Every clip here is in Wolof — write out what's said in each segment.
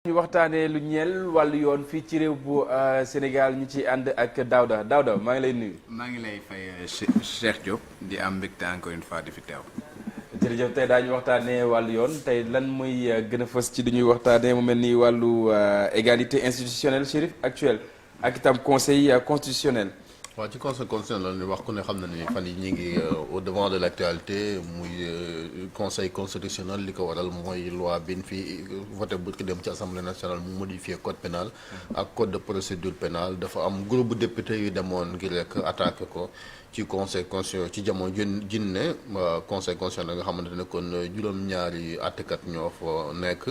ñu waxtaanee lu ñeel wàllu yoon fii ci réew bu Sénégal ñu ci ànd ak Daouda maa ngi lay nuyu. maa ngi lay fay Cheikh Diop di am mbégte encore une fois di fi teew. jërëjëf tey daañu waxtaanee wàllu yoon tey lan muy gën a fës ci li ñuy waxtaanee mu mel ni wàllu égalité institutionnelle Chérif actuel ak itam conseil constitutionnel. waaw ci conseil constitutionnel la ñu wax ku ne xam na ni fan yi ñu ngi au devant de l' actualité muy conseil constitutionnel li ko waral mooy loi bi ñu fi voté bu ki dem ci assemblée nationale mu modifié code pénal ak code de procédure pénale dafa am groupe bu député yu demoon ngir rek attaqué ko ci conseil constitutionnel ci jamono jinne conseil constitutionnel nga xamante ne kon juróom-ñaari àttekat ñoo fa nekk.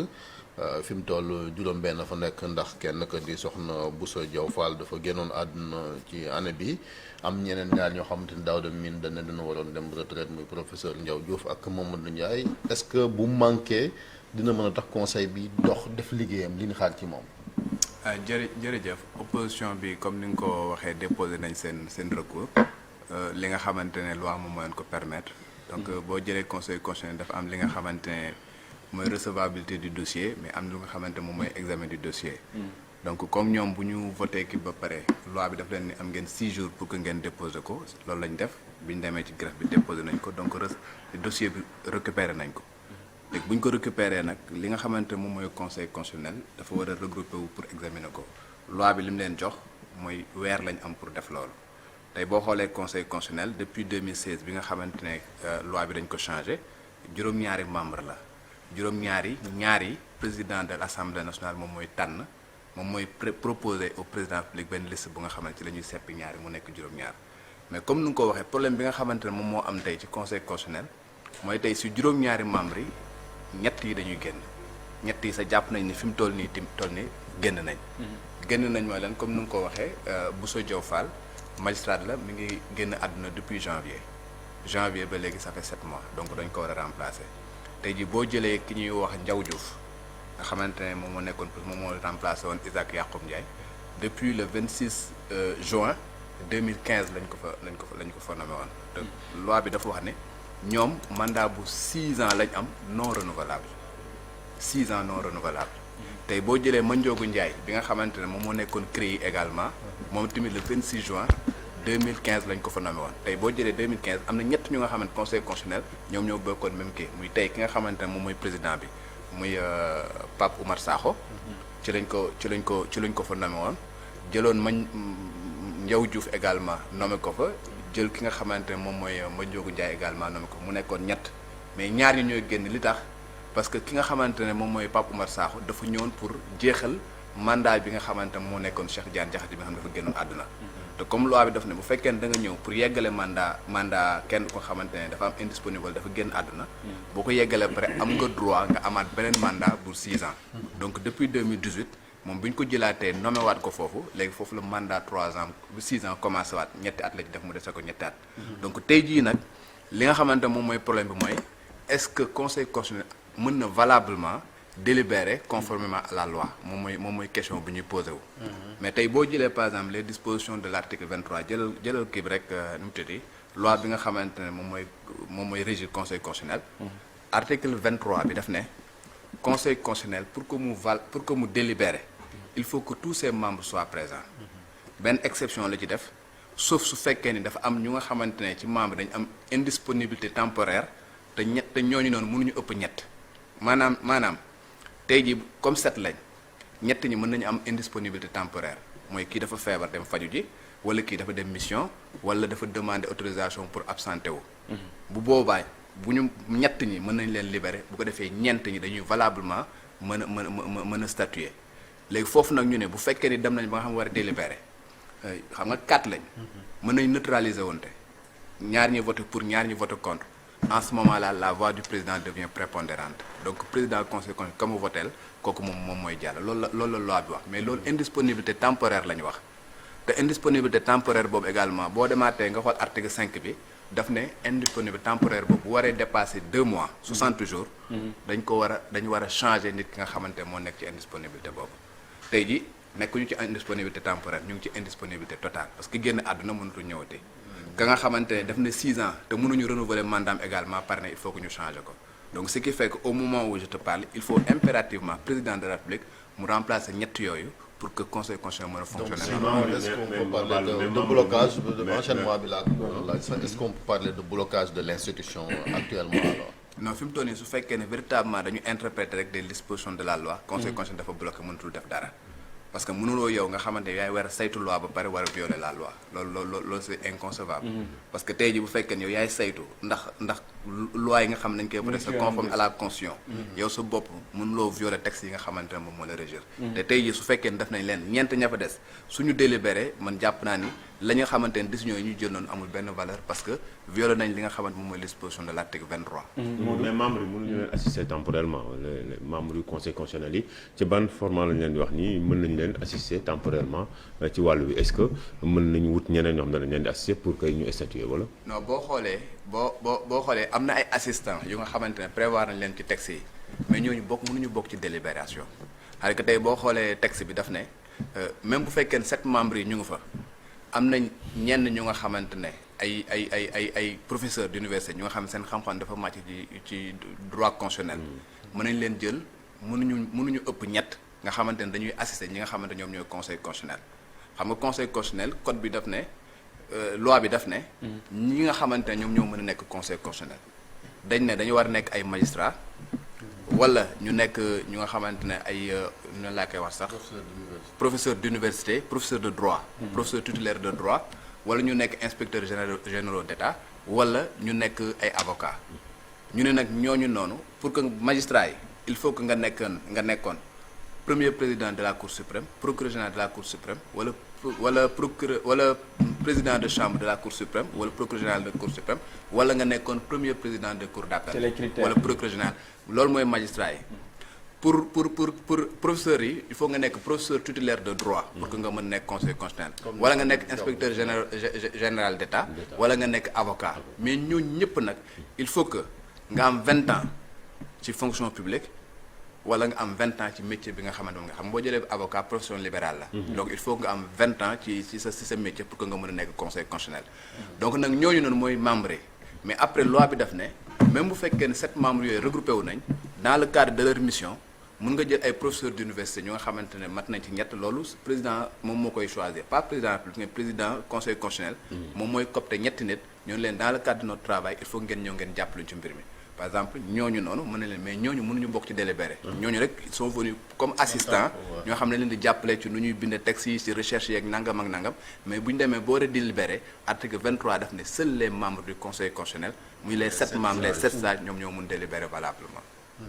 fi mu toll juróom-benn fa nekk ndax kenn ka di soxna Bousso Diaw Fall dafa génnoon àdduna ci année bi am ñeneen ñaar ñoo xamante ni daaw de mine dana waroon dem retraite muy professeur Ndiaw Diouf ak Mamadou Ndiaye est-ce que bu manqué dina mën a tax conseil bi dox def liggéeyam li ñu xaar ci moom. jërëjëf opposition bi comme ni nga ko waxee déposé nañ seen recours li nga xamante ne loi moom moo leen ko permettre donc boo jëlee conseil constitutionnel dafa am li nga xamante ne mooy recevabilité du dossier mais am na lu nga xamante moom mooy examen du dossier. Donc comme ñoom bu ñu voté kii ba pare loi bi daf leen ni am ngeen 6 jours pour que ngeen déposer ko loolu lañ def bi ñu demee ci greffe bi déposé nañ ko donc dossier bi récupéré nañ ko. léegi bu ñu ko récupéré nag li nga xamante moom mooy conseil constitutionnel dafa war a regroupé wu pour examiner ko loi bi li mu leen jox mooy weer lañ am pour def loolu. tey boo xoolee conseil constitutionnel depuis 2016 bi nga xamante ne loi bi dañ ko changé juróom-ñaari membre la. ñaari président de l' assemblée nationale moom mooy tànn moom mooy proposé au président public benn liste bu nga xamante ci la ñuy seppi ñaari mu nekk juróom-ñaar mais comme nu nga ko waxee problème bi nga xamante ne moom moo am tey ci conseil constitutionnel mooy tey si juróom-ñaari membres yi ñett yi dañuy génn ñett yi sa jàpp nañ ni fi mu toll nii génn nañ. génn nañ mooy lan comme nu nga ko waxee Bousso Diaw Fall magistrate la mi ngi génn àdduna depuis janvier ba léegi ça fait 7 mois donc dañ ko war a remplacer. tey jii boo jëlee ki ñuy wax Ndiaw Diouf nga xamante ne moom moo nekkoon moom moo remplacé woon Isaac Yacoub Ndiaye depuis le 26 juin 2015 lañ ko fa nommé woon. te loi bi dafa wax ne ñoom mandat bu 6 ans lañ am non renouvelable 6 ans non renouvelable. tey boo jëlee Mandiogu Ndiaye bi nga xamante ne moom moo nekkoon CREI également moom tamit le 26 juin. 2015 lañ ko fa nommé woon tey boo jëlee 2015 am na ñett ñu nga xamante conseil constitutionnel ñoom ñoo bokkoon même kii muy tey ki nga xamante ne moom mooy président bi muy Pape Oumar Sakho ci lañ ko fa nommé woon jëloon Ndiaw Diouf également nommé ko fa jël ki nga xamante ne moom mooy Mandiogu Ndiaye également nommé ko mu nekkoon ñett mais ñaar ñi ñooy génn li tax parce que ki nga xamante ne moom mooy Pape Oumar Sakho dafa ñëwoon pour jeexal mandat bi nga xamante ne moo nekkoon Cheikh Diane Diakhaté bi nga xam ne dafa génnoon àdduna. te comme loi bi daf ne bu fekkee ne da nga ñëw pour yeggale mandat kenn ko xamante ne dafa am indisponible dafa génn àdduna. boo ko yeggalee pare am nga droit nga amaat beneen mandat pour 6 ans. donc depuis 2018 moom bi ñu ko jëlaatee nommé waat ko foofu léegi foofu la mandat 3 ans 6 ans commencé waat ñetti at la ci def mu dese ko ñetti at. donc tey jii nag li nga xamante moom mooy problème bi mooy est-ce que conseil constitutionnel mën na valablement. délibéré conformément à la loi moom mooy question bu ñuy posé wu. mais tey boo jëlee par exemple les dispositions de l' article 23 jëlal kii bi rek nu mu tuddati loi bi nga xamante ne moom mooy régir conseil constitutionnel. article 23 bi daf ne conseil constitutionnel pour que mu délibéré il faut que tous ses membres soient présents. benn exception la ci def sauf su fekkee ni dafa am ñu nga xamante ne ci membre dañu am indisponibilité temporaire te ñooñu noonu mënuñu ëpp ñett maanaam. tey jii comme 7 lañ ñett ñi mën nañu am indisponibilité temporaire mooy kii dafa feebar dem faju ji wala kii dafa dem mission wala dafa demander autorisation pour absenté wu. bu boobaa bu ñu ñett ñi mën nañ leen libérer bu ko defee ñeent ñi dañuy valablement mën a statuer léegi foofu nag ñu ne bu fekkee ni dem nañ ba nga xam war a délibérer xam nga 4 lañ. mën nañ neutraliser woonte ñaar ñi voté pour ñaar ñi voté contre. en ce moment-là la voix du président devient prépondérante donc président conseil constitutionnel comme votel kooku moom mooy jàll loolu la loi bi wax mais loolu indisponibilité temporaire la ñu wax te indisponibilité temporaire boobu également boo demaatee nga xool article 5 bi daf ne indisponibilité temporaire boobu bu waree dépasser 2 mois 60 jours dañu war a changer nit ki nga xamante moo nekk ci indisponibilité boobu tey ji nekkuñu ci indisponibilité temporaire ñu ngi ci indisponibilité totale parce que génn àdduna mënutu ñëwati ka nga xamante ne def na 6 ans te mënuñu renouveler mandat également par ne il faut que ñu changer ko donc ce qui fait que au moment où je te parle il faut impérativement président de la République mu remplacer ñett yooyu pour que conseil constitutionnel mën a fonctionner. Est-ce qu'on peut parler de blocage enchaînement bi laa est-ce qu'on peut parler de blocage de l'institution actuellement alors? Non, fi mu toll nii su fekkee ne véritablement dañu interpréter rek des dispositions de la loi conseil constitutionnel dafa bloqué mënatul def dara parce que mënuloo yow nga xamante ne yaay war a saytu loi ba pare war a violer la loi loolu c'est inconcevable parce que tey ji bu fekkee ne yow yaay saytu ndax loi yi nga xam nañ koy voter c'est conforme à la constitution yow sa bopp mënuloo violer texte yi nga xamante ne moom moo la régir te tey ji su fekkee ne def nañ leen ñeent ña fa des suñu délibéré man jàpp naa ni la nga xamante ne décision yi ñu jël noonu amul benn valeur parce que violé nañ li nga xamante moom mooy disposition de l'article 23. mais membres yi mënuñu leen assister temporairement les membres du conseil constitutionnel yi ci ban format lañ leen di wax nii mën nañu leen assister temporairement ci wàllu bi est-ce que mën nañu wut ñeneen ñoo xam ne dañ leen di assister pour que ñu statuer wala. non boo xoolee am na ay assistants yu nga xamante ne prévoir nañ leen ci texte yi mais ñooñu mënuñu bokk ci délibération xam que tey boo xoolee texte bi daf ne même bu fekkee ne 7 membres yi ñu ngi fa. am nañ ñenn ñu nga xamante ne ay professeurs d'université ñu nga xam ne seen xam-xam dafa màcc ci droit constitutionnel mën nañ leen jël mënuñu ëpp ñett nga xamante ne dañuy assister ñi nga xamante ñoom ñooy conseil constitutionnel xam nga conseil constitutionnel code bi daf ne loi bi daf ne ñi nga xamante ne ñoom ñoo mën a nekk conseil constitutionnel dañ ne dañu war a nekk ay magistrats wala ñu nekk ñu nga xamante ne ay ñu laa koy wax sax professeur d'université professeur de droit professeur titulaire de droit wala ñu nekk inspecteur généraux d'État wala ñu nekk ay avocat ñu ne nag ñooñu noonu pour que magistrat yi il faut que nga nekkoon premier président de la Cour suprême procureur général de la Cour suprême wala président de chambre de la Cour suprême wala procureur général de la Cour suprême wala nga nekkoon premier président de cour d'appel wala procureur général loolu mooy magistrat yi pour professeurs yi il faut nga nekk professeur titulaire de droit pour que nga mën nekk conseil constitutionnel wala nga nekk inspecteur général d'État wala nga nekk avocat mais ñooñu ñëpp nag il faut que nga am 20 ans ci fonction publique wala nga am 20 ans ci métier bi nga xamante moom nga xam boo jëlee avocat profession libérale la donc il faut nga am 20 ans ci sa métier pour que nga mën a nekk conseil constitutionnel donc nag ñooñu noonu mooy membre yi mais après loi bi daf ne même bu fekkee ne 7 membres yooyu regroupé wu nañ dans le cadre de leur mission mun nga jël ay professeurs d'université ñu nga xamante ne mat nañ ci ñett loolu président moom moo koy choisir pas président de la République mais président conseil constitutionnel moom mooy copte ñetti nit ñooñu leen dans le cadre de notre travail il faut ngeen ñëw ngeen jàppale ci mbir mi par exemple ñooñu noonu mën na leen mais ñooñu mënuñu bokk ci délibéré ñooñu rek ils sont venus comme assistants ñoo xam ne leen di jàppale ci nu ñuy binde texte yi ci recherche yeeg nangam ak nangam mais bu ñu demee boo délibéré article 23 daf ne seuls les membres du conseil constitutionnel muy les 7 membres les 7 sages ñoom ñoo mun délibéré valablement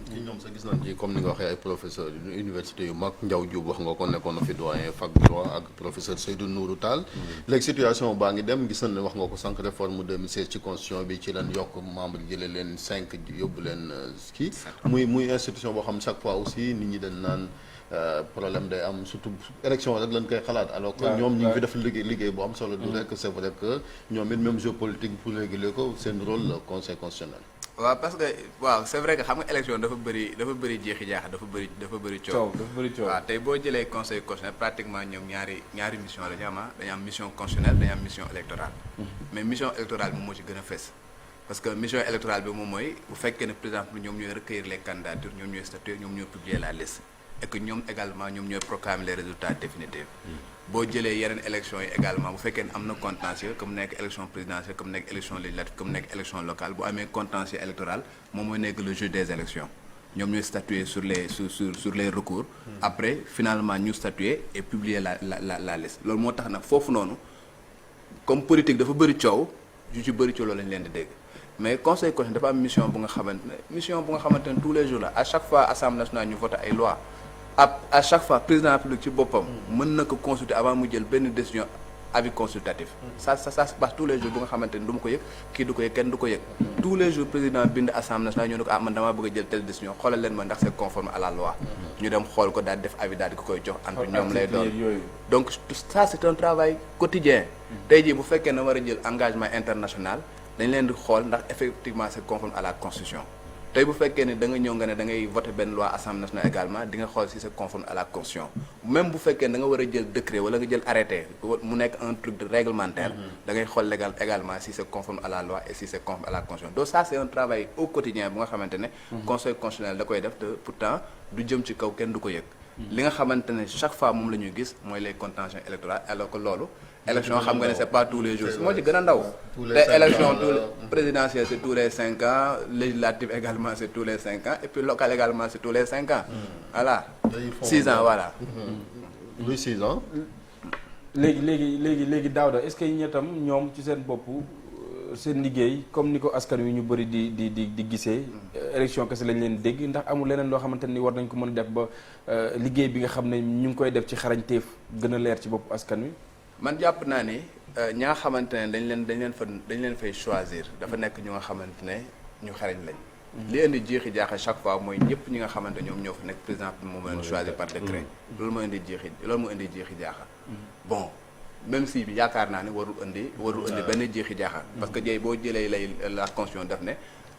ci ñoom sax gis nañ ci comme ni nga waxee ay professeur université yu mag Ndiaw Diop wax nga ko nekkoon na fi doyen fac droit ak professeur Seydou Nourou Tall léegi situation baa ngi dem gis nañ ne wax nga ko sànq réforme 2016 ci constitution bi ci leen yokk membre jëlee leen 5 yóbbu leen kii muy institution boo xam chaque fois aussi nit ñi dañ naan problème day am surtout élection rek lañ koy xalaat alors que ñoom ñu ngi fi def liggéey bu am solo du rek c'est vrai que ñoom it même jeu politique pour réguler ko seen rôle la conseil constitutionnel waaw parce que waaw c'est vrai que xam nga élection dafa bëri jeexi jaaxa dafa bëri coow waaw tey boo jëlee conseil constitutionnel pratiquement ñoom ñaari mission la ñu am dañu am mission constitutionnelle dañu am mission électorale mais mission électorale bi moo ci gën a fës parce que mission électorale bi moom mooy bu fekkee ne par exemple ñoom ñooy recueillir les candidatures ñoom ñooy statuer ñoom ñooy publier la liste et que ñoom également ñoom ñooy proclamer les résultats définitifs boo jëlee yeneen élections yi également bu fekkee ne am na contentieux comme nekk élection présidentielle comme nekk élection législative comme nekk élection locale bu amee contentieux électoral moom mooy nekk le juge des élections ñoom ñooy statuer sur les recours après finalement ñu statuer et publier la liste loolu moo tax nag foofu noonu comme politique dafa bëri coow yu ci bëri coow loolu lañ leen di dégg mais conseil constitutionnel dafa am mission bu nga xamante ne tous les jours la à chaque fois assemblée nationale ñu voté ay lois à chaque fois président de la République ci boppam mën na ko consulter avant mu jël benn décision avis consultatif ça se passe tous les jours bu nga xamante ni du ma ko yëg kii du ko yëg kenn du ko yëg tous les jours président bind assemblée nationale ñoo ne ko man damaa bëgg a jël telle décision xoolal leen ma ndax c'est conforme à la loi ñu dem xool ko daal def avis daal di ko koy jox entre ñoom lay doon donc ça c'est un travail quotidien tey jii bu fekkee na war a jël engagement international dañ leen di xool ndax effectivement c'est conforme à la constitution tey bu fekkee ne da nga ñëw nga ne da ngay voter benn loi assemblée nationale également di nga xool si c'est conforme à la constitution même bu fekkee ne da nga war a jël décret wala nga jël arrêté mu nekk un truc de réglementaire da ngay xool légal également si c'est conforme à la loi et si c'est conforme à la constitution donc ça c'est un travail au quotidien bu nga xamante ne conseil constitutionnel da koy def te pourtant du jëm ci kaw kenn du ko yëg li nga xamante ne chaque fois moom la ñuy gis mooy les contentieux électoraux alors que loolu élection xam nga ne c'est pas tous les jours moo ci gën a ndaw te élection présidentielle c'est tous les 5 ans législative également c'est tous les 5 ans et puis local également c'est tous les 5 ans voilà 6 ans voilà luy 6 ans léegi Daouda est-ce que ñettam ñoom ci seen bopp seen liggéey comme ni ko askan wi ñu bëri di gisee élection kese lañ leen dégg ndax amul leneen loo xamante ni war nañ ko mën a def ba liggéey bi nga xam ne ñu ngi koy def ci xarañteef gën a leer ci bopp askan wi. man jàpp naa ni ñi nga xamante ne dañ leen fay choisir dafa nekk ñu nga xamante ne ñu xarañ lañ. li indi jeexi jaaxa chaque fois mooy ñëpp ñi nga xamante ñoom ñoo fa nekk président moom leen choisir par décret. loolu moo indi jeexi jaaxa. bon même si bi yaakaar naa ne warul indi benn jeexi jaaxa. parce que jey boo jëlee la constitution def ne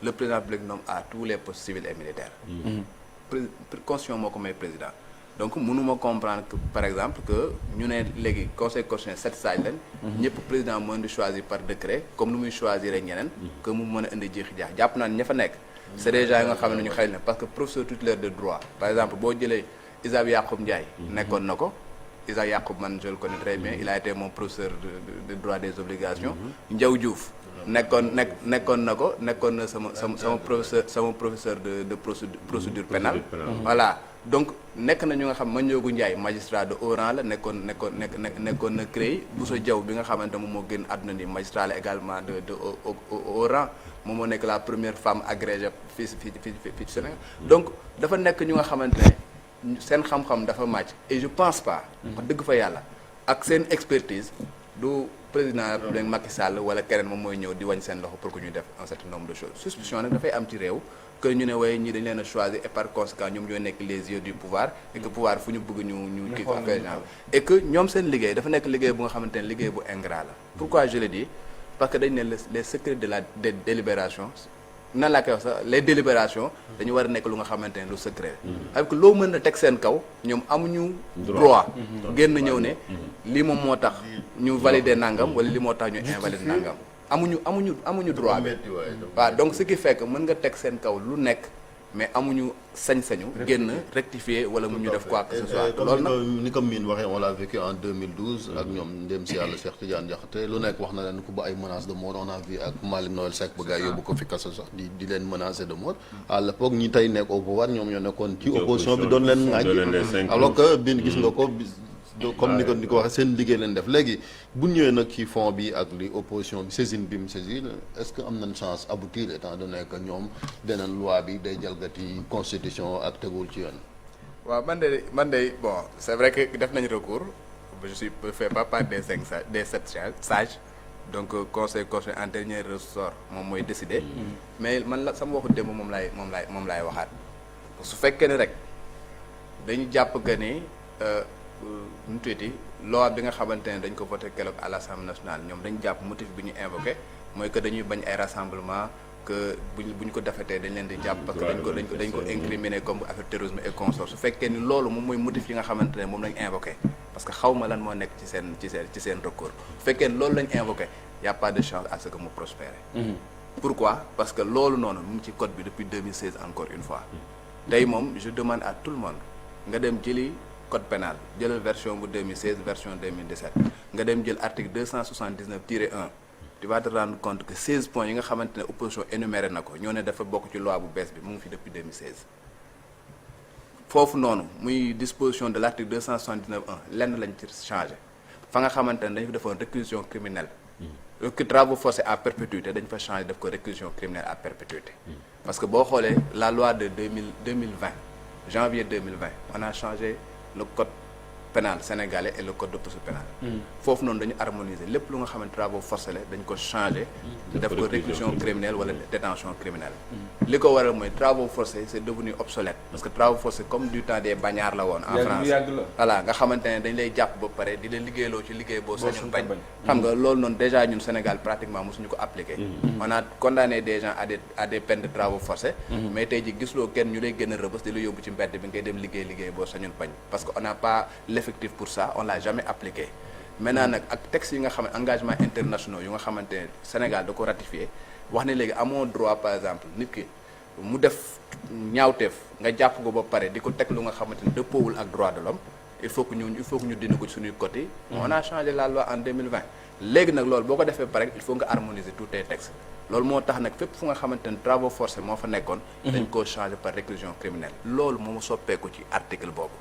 le président de la République nomme à tous les postes civils et militaires. constitution moo ko may président. donc mënuma comprendre que par exemple que ñu ne léegi conseil constitutionnel 7 sages lañ. ñëpp président moo indi choisir par décret comme nu muy choisir ñeneen. que mu mën a indi jeexi jaaxa jàpp naa ne ña fa nekk. c'est déjà yi nga xam ne ñu xëy na parce que professeur tutélaire de droit par exemple boo jëlee Isaac Yacoub Ndiaye. nekkoon na ko. Isaac Yacoub man je le connais très bien il a été mon professeur de droit des obligations. Ndiaw Diouf nekkoon na sama professeur de procédure pénale. voilà donc nekk na ñu nga xam Mandiogu Ndiaye magistrat de haut rang la nekkoon na CREI Bousso Diaw bi nga xamante moom moo génn àdduna ni magistrat la également de haut rang moom moo nekk la première femme agrégée fii ci Sénégal donc dafa nekk ñu nga xamante ne seen xam-xam dafa màcc et je pense pas wax dëgg fa yàlla ak seen expertise du président de la République Macky Sall wala keneen moom mooy ñëw di wañ seen loxo pour que ñu def un certain nombre de choses suspicion nag dafay am ci réew que ñu ne waaye ñii dañ leen a choisir et par conséquent ñoom ñooy nekk les yeux du pouvoir et que pouvoir fu ñu bëgg ñu kii ko affaire genre et que ñoom seen liggéey dafa nekk liggéey bu nga xamante ne liggéey bu ingrat la pourquoi je le dis parce que dañ ne les secrets de la délibération nan laa koy wax sax les délibérations dañu war a nekk lu nga xamante ne lu secret avec que loo mën a teg seen kaw ñoom amuñu droit génn ñëw ne lii moom moo tax ñu valider nangam wala lii moo tax ñu invalider nangam amuñu droit bi waaw donc ce qui fait que mën nga teg seen kaw lu nekk mais amuñu sañ-sañu génn rectifier wala mu ñu def quoi que ce soit loolu nag ni ko miin waxee on l'a vécu en 2012 ak ñoom ndem si yàlla Cheikh Tidiane Diakhaté lu nekk wax na leen ko ba ay menaces de mort on a vu ak Malick Noël Seck ba gars yóbbu ko fi kaso sax di leen menacer de mort à l'époque ñi tey nekk au pouvoir ñoom ñoo nekkoon ci opposition bi doon leen ŋaaj alors que bin gis nga ko comme ni ko waxee seen liggéey leen def léegi bu ñëwee nag ci fond bi ak li opposition bi saisine bi mu saisine est-ce que am nañ chance aboutir étant donné que ñoom beneen loi bi day jalgati constitution ak tegul ci yoon. waaw man de bon c'est vrai que def nañ recours je fais pas partie des 7 sages donc conseil constitutionnel en dernier ressort moom mooy décider. mais man la sama waxu démb moom laay waxaat su fekkee ne rek dañu jàpp que ni. ñu tuuti loi bi nga xamante ne dañ ko voté keroog à l'Assemblée nationale ñoom dañ jàpp motif bi ñu invoqué mooy que dañuy bañ ay rassemblement que buñ ko defetee dañ leen di jàpp parce que dañ ko incriminer comme affaire terrorisme et consort su fekkee ni loolu moom mooy motif yi nga xamante ne moom lañ invoqué parce que xaw ma lan moo nekk ci seen recours su fekkee ni loolu lañ invoqué y a pas de chance à ce que mu prospère. Pourquoi? Parce que loolu noonu mu ngi ci code bi depuis 2016 encore une fois tey moom je demande à tout le monde nga dem jëli code pénal jëlal version bu 2016 version 2017 nga dem jël article 279-1 tu vas te rendre compte que 16 points yi nga xamante ne opposition énuméré na ko ñoo ne dafa bokk ci loi bu bees bi mu ngi fi depuis 2016 foofu noonu muy disposition de l'article 279-1 lenn lañ ci changé fa nga xamante ne dañu fi defoon réclusion criminelle que travaux forcés à perpétuité dañ fa changé def ko réclusion criminelle à perpétuité parce que boo xoolee la loi de 2020 janvier 2020 on a changé le code pénal sénégalais et le code de procédure pénale foofu noonu dañu harmoniser lépp lu nga xamante travaux forcés la dañ ko changé def ko réclusion criminelle wala détention criminelle li ko waral mooy travaux forcés c'est devenu obsolète parce que travaux forcés comme du temps des bagnards la woon en France voilà nga xamante ne dañ lay jàpp ba pare di la liggéeyloo ci liggéey boo sañul bañ xam nga loolu noonu déjà ñun Sénégal pratiquement mosuñu ko appliquer on a condamné des gens à des peines de travaux forcés mais tey ji gisuloo kenn ñu lay gën a rëbës di la yóbbu ci mbedd bi ngay dem liggéey boo sañul bañ parce que on n'a pas l'effectif pour ça on l'a jamais appliqué maintenant nag ak textes yi nga xam ne engagement internationaux yu nga xamante ne Sénégal da ko ratifié wax ne léegi amoo droit par exemple nit ki mu def ñaawteef nga jàpp ko ba pare di ko teg lu nga xamante ni dëppoowul ak droit de l'homme il faut que ñu dindi ko ci suñuy côté. on a changé la loi en 2020 léegi nag loolu boo ko defee pare il faut nga harmoniser tous tes textes loolu moo tax nag fépp fu nga xamante ni travaux forcés moo fa nekkoon. dañ koo changé par réclusion criminelle loolu moo soppeeku ci article boobu.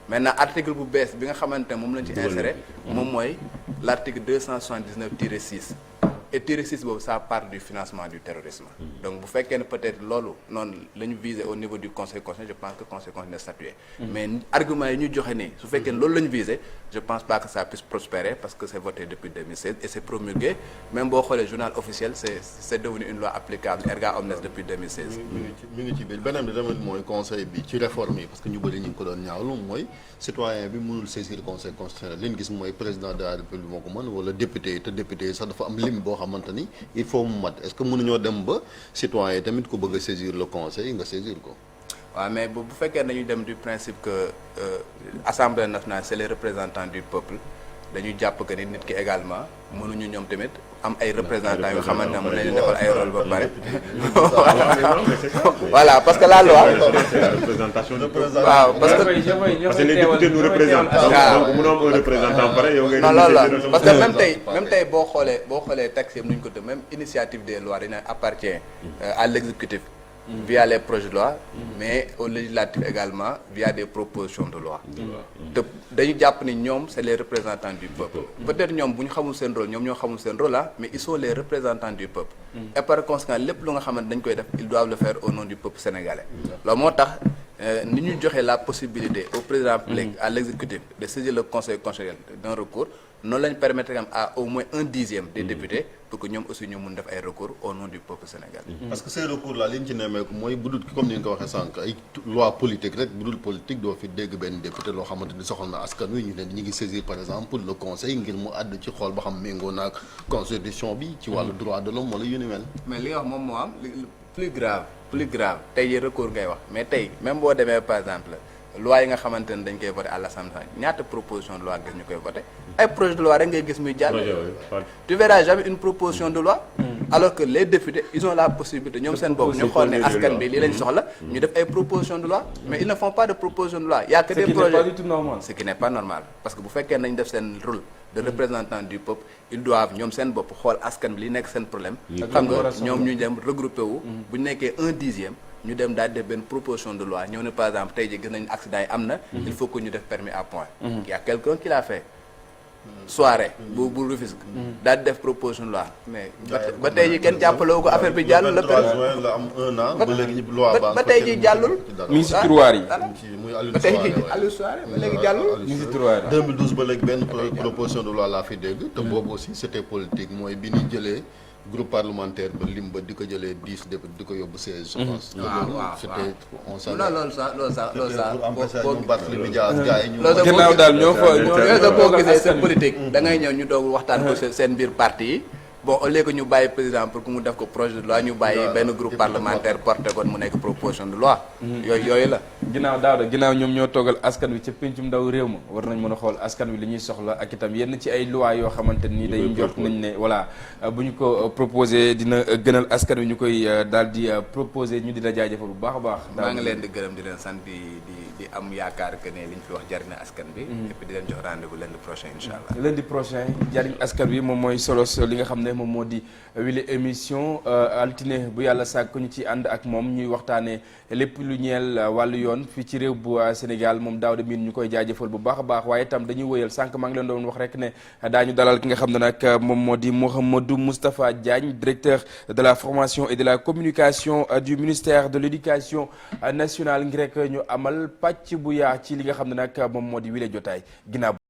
maintenant article bu bees bi nga xamante ne moom lañ ci inséré moom mooy l' article 279-6 et tiré 6 boobu ça parle du financement du terrorisme. Donc bu fekkee ne peut-être loolu noonu la ñu visé au niveau du conseil constitutionnel je pense que conseil constitutionnel statué. Mais argument yi ñu joxe nii su fekkee ne loolu la ñu visé je pense pas que ça puisse prospérer parce que c'est voté depuis 2016 et c'est promulgué même boo xoolee journal officiel c'est devenu une loi applicable erga omnes depuis 2016. mi ngi ci biir beneen bi tamit mooy conseil bi ci réforme yi parce que ñu bëri ñu ngi ko doon ñaawlu mooy citoyen bi mënul saisir conseil constitutionnel li ñu gis mooy président de la république moo ko mën wala député yi te député yi sax dafa am lim boo xamante ni il faut mu mat est-ce que mënuñoo dem ba citoyen tamit ku bëgg a saisir le conseil nga saisir ko. waaw mais bu fekkee dañuy dem du principe que assemblée nationale c'est les représentants du peuple dañuy jàpp que ni nit ki également mënuñu ñoom tamit am ay représentants yoo xamante ne mën nañu defal ay rôle ba pare. voilà parce que la loi. waaw parce que les députés nous représentent. donc mënoo am un représentant pare yow ngay. non loolu la parce que même tey boo xoolee texte yëpp nu ñu ko def même initiative des lois dañu appartient à l'exécutif via les projets de loi mais au législatif également via des propositions de loi te dañu jàpp ni ñoom c'est les représentants du peuple peut-être ñoom bu ñu xamul seen rôle ñoom ñoo xamul seen rôle là mais ils sont les représentants du peuple et par conséquent lépp lu nga xamante dañ koy def ils doivent le faire au nom du peuple sénégalais loolu moo tax ni ñu joxee la possibilité au président à l'exécutif de saisir le conseil constitutionnel d'un recours noonu lañ permettre à au moins 1/10 des députés pour que ñoom aussi ñu mun def ay recours au nom du peuple sénégalais. parce que ces recours là li ñu ci nemmeeku mooy bu dul comme ni nga ko waxee sànq ay loi politique rek bu dul politique doo fi dégg benn député loo xamante ni soxal na askan wi ñu ne ñu ngi saisir par exemple le conseil ngir mu àdd ci xool ba xam méngoo naag constitution bi. ci wàllu droit de l'homme wala yu ni mel. mais li nga wax moom moo am plus grave tey yi recours ngay wax mais tey même boo demee par exemple. loi yi nga xamante ne dañ koy voté à l'Assemblée ñaata proposition de loi gis ñu koy voté ay projet de loi rek ngay gis muy jàll tu verras jamais une proposition de loi alors que les députés ils ont la possibilité ñoom seen bopp ñu xool ne askan bi lii lañ soxla ñu def ay proposition de loi mais ils ne font pas de proposition de loi y a que des projets ce qui n'est pas normal parce que bu fekkee nañ def seen rôle de représentant du peuple ils doivent ñoom seen bopp xool askan bi li nekk seen problème xam nga ñoom ñu dem regroupé wu bu ñu nekkee 1/10 ñu dem daal def benn proposition de loi ñëw ne par exemple tey jii gis nañu accident yi am na il faut que ñu def permis à point il y a quelqu'un qui l'a fait soirée bu Rufisque daal def proposition de loi mais ba tey jii kenn jàppalewu ko affaire bi jàllul la la am 1 an ba léegi loi ba tey jii jàllul mi ngi si tiroir yi ba tey jii Aliou Soirée ba léegi jàllul mi ngi si tiroir yi 2012 ba léegi benn proposition de loi laa fi dégg te boobu aussi c'était politique mooy bi ñu jëlee groupe parlementaire ba lim ba di ko jëlee 10 députés di ko yóbbu 16 je pense. waaw c'était on s'en loolu sax ginnaaw daal ñoo fa boo gisee seen politique da ngay ñëw ñu doog waxtaan ko seen biir parti yi bon au lieu que ñu bàyyi président pour que mu def ko projet de loi ñu bàyyi benn groupe parlementaire porté ko mu nekk proposition de loi yooyu la ginnaaw ñoom ñoo toogal askan wi ca pencum ndaw réew ma war nañ mën a xool askan wi li ñuy soxla ak itam yenn ci ay loi yoo xamante nii day njort nañ ne voilà bu ñu ko proposé dina gënal askan wi ñu koy daal di proposé ñu di la jaajëfal bu baax a baax maa ngi leen di gërëm di leen sant di am yaakaar que ne li ñu fi wax jariñ na askan bi et puis di leen jox rendez-vous lundi prochain incha allah lundi prochain jariñ askan wi moom mooy solo li nga xam ne moom moo di wile émission altine bu yàlla sàkk ñu ci ànd ak moom ñuy waxtaanee lépp lu ñeel wàllu yoon fii ci réew bu Sénégal moom Daouda Mine ñu koy jaajëfal bu baax a baax waaye itam dañuy wëyal sànq maa ngi leen doon wax rek ne daañu dalal ki nga xam ne nag moom moo di Mouhamadou Moustapha Diagne directeur de la formation et de la communication du ministère de l'éducation nationale ngir rek ñu amal pàcc bu yaa ci li nga xam ne nag moom moo di wile jotaay ginnaaw